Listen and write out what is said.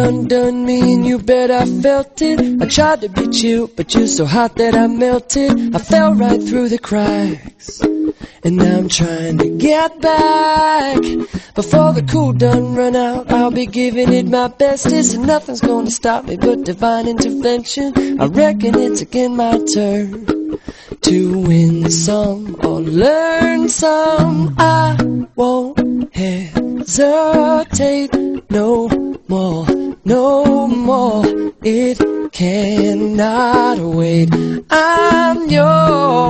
undone me and you bet I felt it. I tried to beat you, but you're so hot that I melted. I fell right through the cracks, and now I'm trying to get back. Before the cool done run out, I'll be giving it my bestest, and nothing's gonna stop me but divine intervention. I reckon it's again my turn to win some or learn some. I won't hesitate no more, no more. It cannot wait. I'm yours.